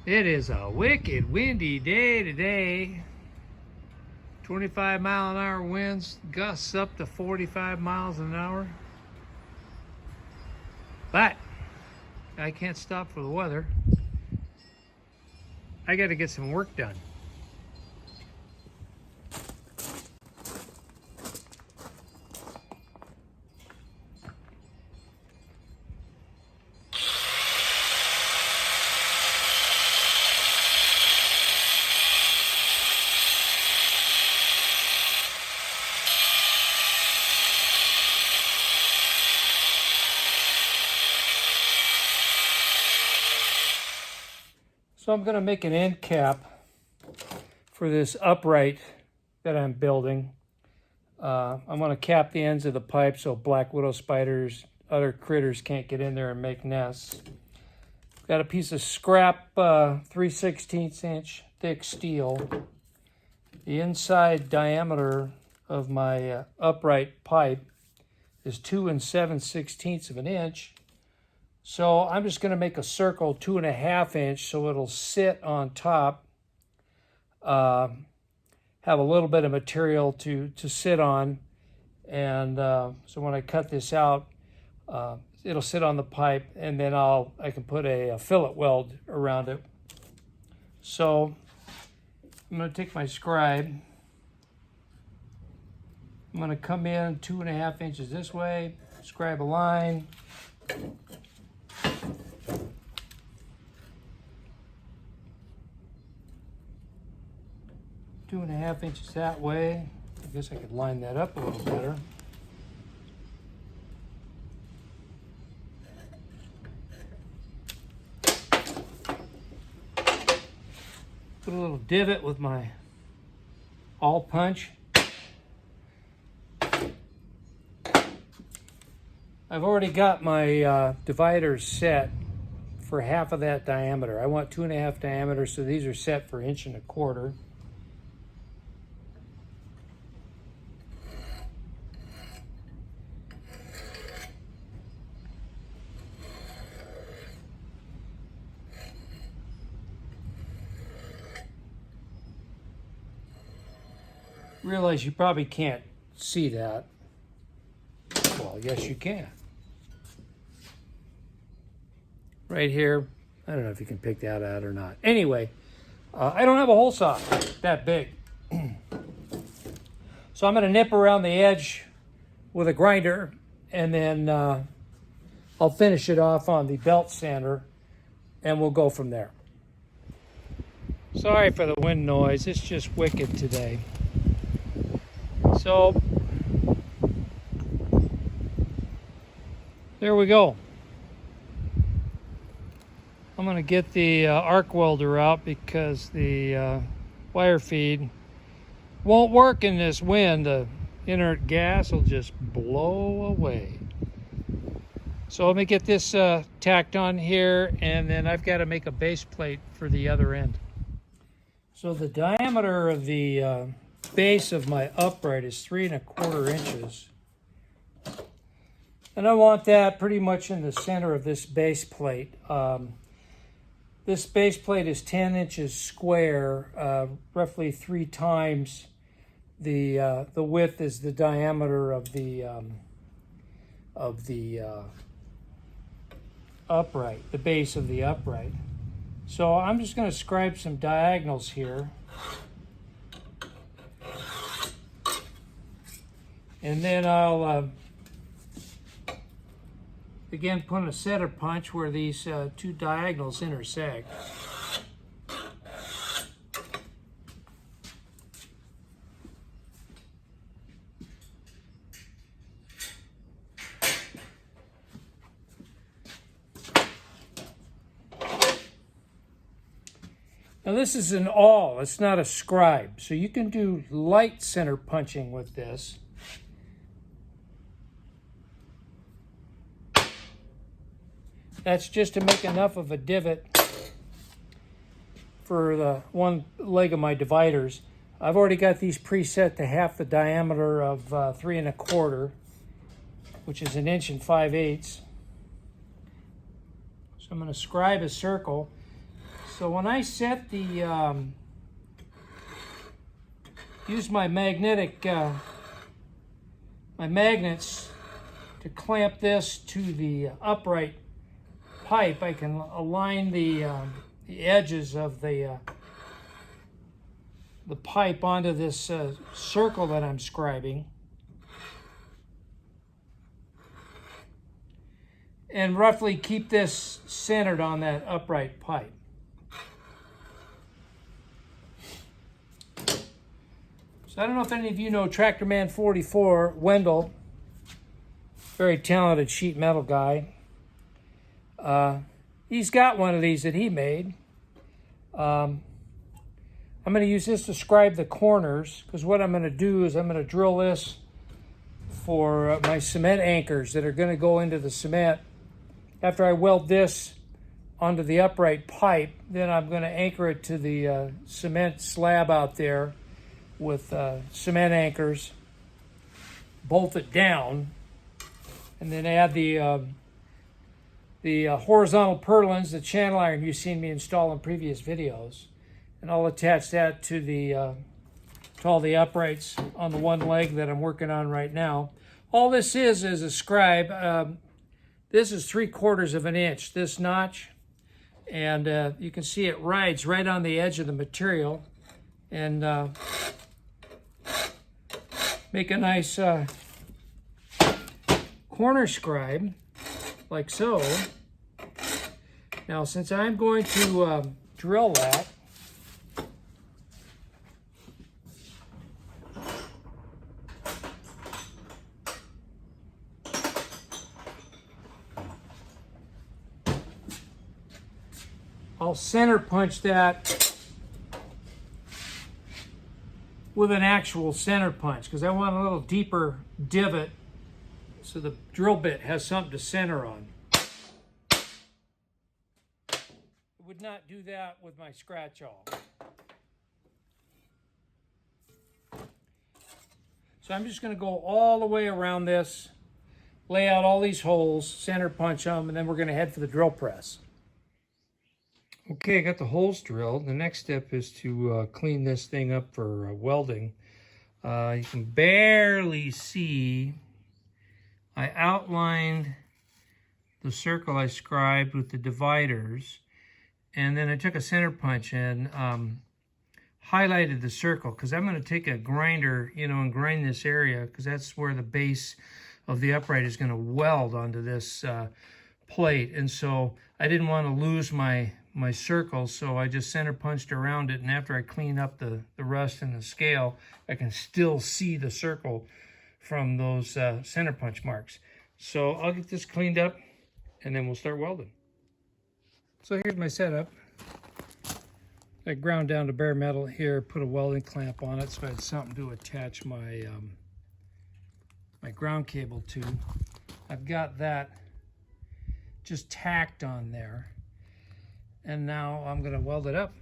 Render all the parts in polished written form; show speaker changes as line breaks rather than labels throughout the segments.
It is a wicked windy day today. 25-mile-an-hour winds, gusts up to 45 miles an hour. But I can't stop for the weather. I got to get some work done. So I'm going to make an end cap for this upright that I'm building. I'm going to cap the ends of the pipe so black widow spiders, other critters can't get in there and make nests. Got a piece of scrap 3/16 inch thick steel. The inside diameter of my upright pipe is 2 7/16 of an inch. So I'm just going to make a circle 2.5 inch so it'll sit on top, have a little bit of material to sit on, and so when I cut this out, it'll sit on the pipe, and then I can put a fillet weld around it. So I'm going to take my Scribe. I'm going to come in 2.5 inches this way, scribe a line. 2.5 inches that way. I guess I could line that up a little better. Put a little divot with my awl punch. I've already got my dividers set for half of that diameter. I want 2.5 diameter, so these are set for 1.25 inches. Realize you probably can't see that. Well, yes you can. Right here, I don't know if you can pick that out or not. Anyway, I don't have a hole saw that big. So I'm gonna nip around the edge with a grinder, and then I'll finish it off on the belt sander, and we'll go from there. Sorry for the wind noise, it's just wicked today. So, there we go. I'm going to get the arc welder out because the wire feed won't work in this wind. The inert gas will just blow away. So let me get this tacked on here, and then I've got to make a base plate for the other end. So the diameter of the base of my upright is 3.25 inches. And I want that pretty much in the center of this base plate. This base plate is 10 inches square, roughly 3 times the width is the diameter of the upright, the base of the upright. So I'm just going to scribe some diagonals here. And then I'll again put a center punch where these two diagonals intersect. Now this is an awl, it's not a scribe, so you can do light center punching with this. That's just to make enough of a divot for the one leg of my dividers. I've already got these preset to half the diameter of 3.25, which is 1 5/8 inches. So I'm going to scribe a circle So when I set the, use my magnetic, my magnets to clamp this to the upright pipe, I can align the edges of the pipe onto this circle that I'm scribing. And roughly keep this centered on that upright pipe. So I don't know if any of you know Tractor Man 44, Wendell, very talented sheet metal guy. He's got one of these that he made. I'm going to use this to scribe the corners, because what I'm going to do is I'm going to drill this for my cement anchors that are going to go into the cement. After I weld this onto the upright pipe, then I'm going to anchor it to the cement slab out there with cement anchors, bolt it down, and then add the horizontal purlins, the channel iron you've seen me install in previous videos, and I'll attach that to the to all the uprights on the one leg that I'm working on right now. All this is a scribe. This is 3/4 of an inch, this notch, and you can see it rides right on the edge of the material, and make a nice corner scribe, like so. Now, since I'm going to drill that, I'll center punch that with an actual center punch, because I want a little deeper divot so the drill bit has something to center on. I would not do that with my scratch awl. So I'm just going to go all the way around this, lay out all these holes, center punch them, and then we're going to head for the drill press. Okay, I got the holes drilled. The next step is to clean this thing up for welding. You can barely see, I outlined the circle I scribed with the dividers, and then I took a center punch and highlighted the circle, because I'm going to take a grinder, and grind this area, because that's where the base of the upright is going to weld onto this plate. And so I didn't want to lose my circle, so I just center punched around it, and after I clean up the rust and the scale, I can still see the circle from those center punch marks. So I'll get this cleaned up, and then we'll start welding. So here's my setup. I ground down to bare metal here, put a welding clamp on it so I had something to attach my my ground cable to. I've got that just tacked on there. And now I'm going to weld it up.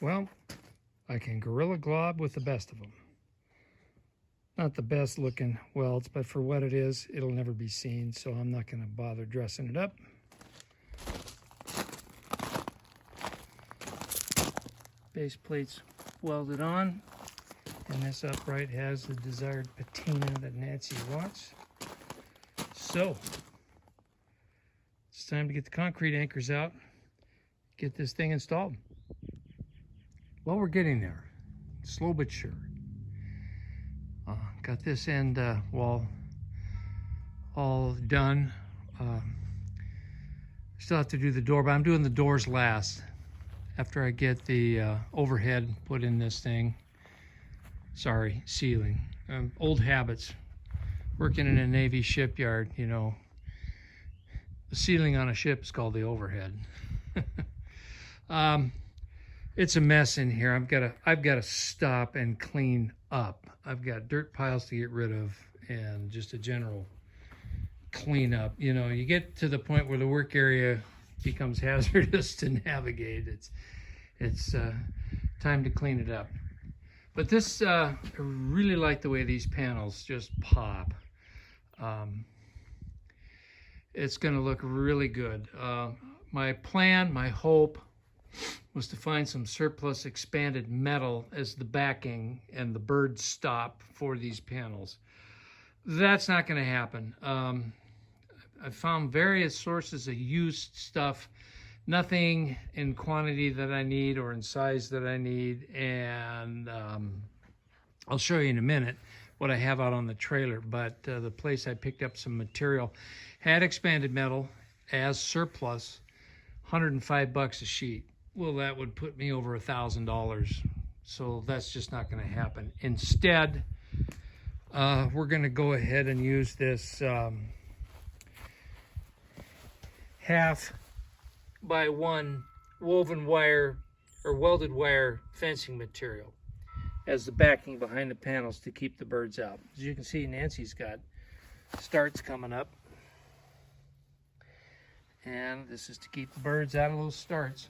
Well, I can Gorilla Glob with the best of them. Not the best looking welds, but for what it is, it'll never be seen, so I'm not going to bother dressing it up. Base plate's welded on, and this upright has the desired patina that Nancy wants. So, it's time to get the concrete anchors out, get this thing installed. Well, we're getting there, slow but sure. Got this end wall all done. Still have to do the door, but I'm doing the doors last. After I get the overhead put in this thing. Sorry, ceiling. Old habits. Working in a Navy shipyard, the ceiling on a ship is called the overhead. It's a mess in here. I've got to stop and clean up. I've got dirt piles to get rid of, and just a general cleanup. You know, you get to the point where the work area becomes hazardous to navigate. It's time to clean it up. But this, I really like the way these panels just pop. It's going to look really good. My plan, my hope, was to find some surplus expanded metal as the backing and the bird stop for these panels. That's not going to happen. I found various sources of used stuff, nothing in quantity that I need or in size that I need, and I'll show you in a minute what I have out on the trailer. But the place I picked up some material had expanded metal as surplus, $105 a sheet. Well, that would put me over $1,000, so that's just not going to happen. Instead, we're going to go ahead and use this 1/2 by 1 woven wire or welded wire fencing material as the backing behind the panels to keep the birds out. As you can see, Nancy's got starts coming up, and this is to keep the birds out of those starts.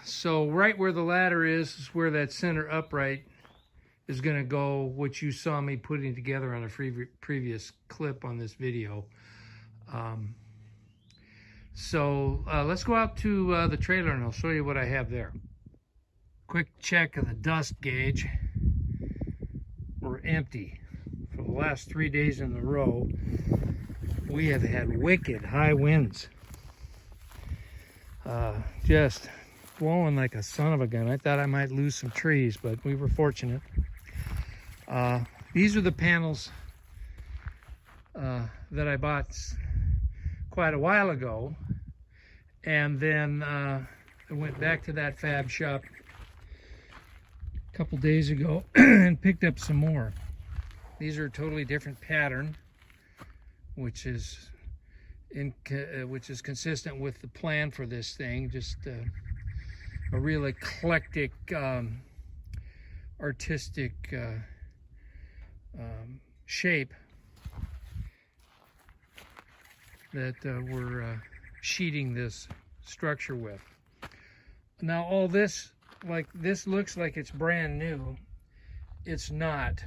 So right where the ladder is where that center upright is going to go, which you saw me putting together on a previous clip on this video. Let's go out to the trailer and I'll show you what I have there. Quick check of the dust gauge. We're empty. For the last 3 days in a row, we have had wicked high winds. Just blowing like a son of a gun. I thought I might lose some trees, but we were fortunate. These are the panels that I bought quite a while ago, and then I went back to that fab shop a couple days ago and picked up some more. These are a totally different pattern, which is consistent with the plan for this thing. Just a real eclectic, artistic shape that we're sheeting this structure with. Now all this, this looks like it's brand new. It's not.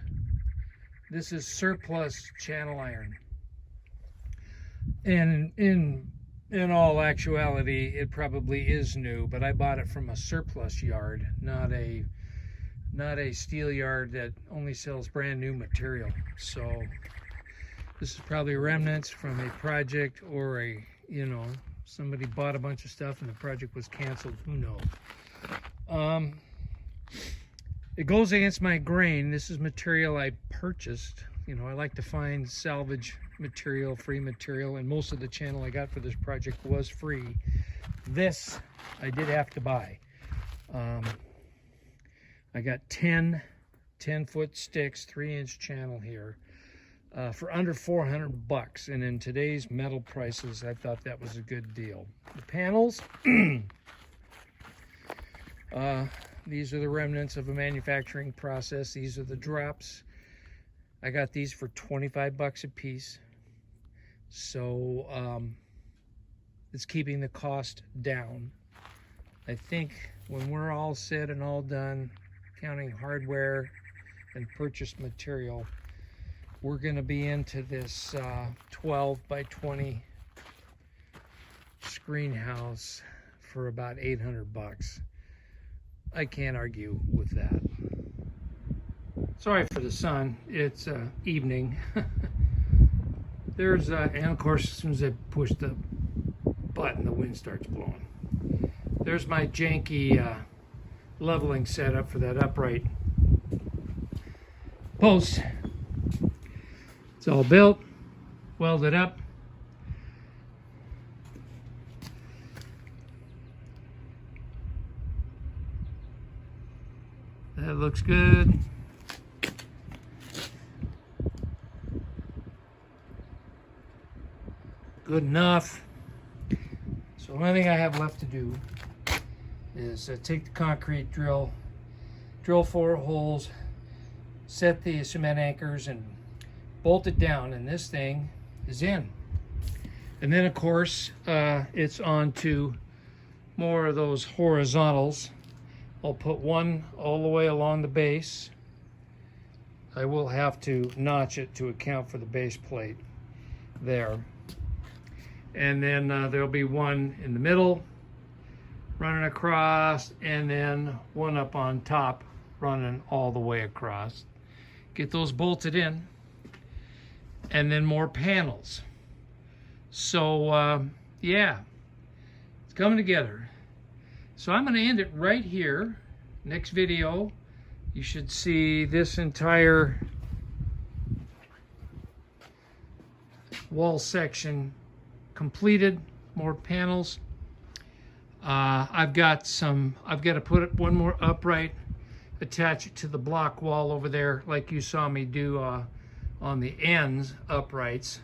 This is surplus channel iron. And in all actuality, it probably is new, but I bought it from a surplus yard, not a steel yard that only sells brand new material. So this is probably remnants from a project, or somebody bought a bunch of stuff and the project was canceled. Who knows? It goes against my grain. This is material I purchased. I like to find salvage material, free material, and most of the channel I got for this project was free. This I did have to buy. I got 10 10-foot sticks, 3-inch channel here, for under $400, and in today's metal prices, I thought that was a good deal. The panels, these are the remnants of a manufacturing process. These are the drops. I got these for $25 a piece. So it's keeping the cost down. I think when we're all said and all done, counting hardware and purchased material, we're going to be into this 12 by 20 screen house for about $800. I can't argue with that. Sorry for the sun. It's evening. There's and of course, as soon as I push the button, the wind starts blowing. There's my janky leveling setup for that upright post. It's all built, welded up. That looks good. Good enough. So the only thing I have left to do is take the concrete drill 4 holes, set the cement anchors, and bolt it down, and this thing is in. And then of course it's on to more of those horizontals. I'll put one all the way along the base. I will have to notch it to account for the base plate there. And then there'll be one in the middle running across, and then one up on top running all the way across. Get those bolted in, and then more panels. So yeah, it's coming together. So I'm going to end it right here. Next video, you should see this entire wall section completed, more panels. I've got to put one more upright, attach it to the block wall over there, like you saw me do on the ends uprights.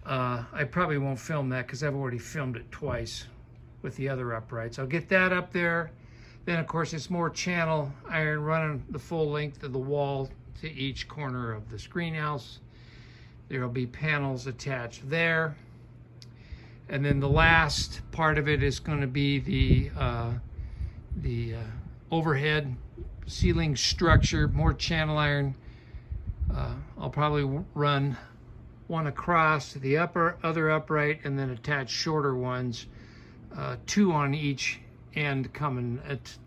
I probably won't film that because I've already filmed it twice with the other uprights. I'll get that up there. Then of course it's more channel iron running the full length of the wall to each corner of the screen house. There will be panels attached there. And then the last part of it is going to be the overhead ceiling structure, more channel iron. I'll probably run one across the other upright, and then attach shorter ones, two on each end coming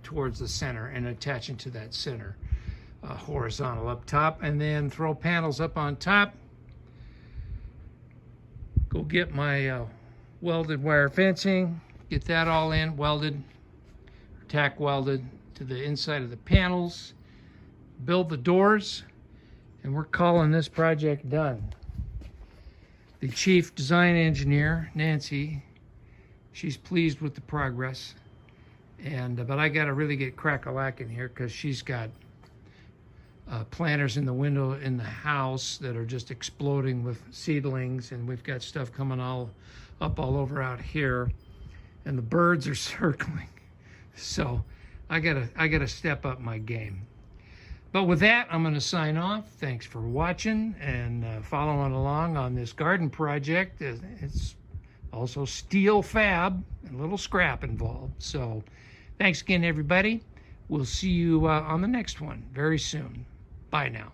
towards the center and attaching to that center horizontal up top, and then throw panels up on top. Go get my welded wire fencing, get that all in, welded, tack welded to the inside of the panels, build the doors, and we're calling this project done. The chief design engineer, Nancy, she's pleased with the progress, and but I got to really get crack-a-lack in here because she's got planters in the window in the house that are just exploding with seedlings, and we've got stuff coming all over out here, and the birds are circling. So I gotta step up my game. But with that, I'm going to sign off. Thanks for watching and following along on this garden project. It's also steel fab and a little scrap involved. So thanks again, everybody. We'll see you on the next one very soon. Bye now.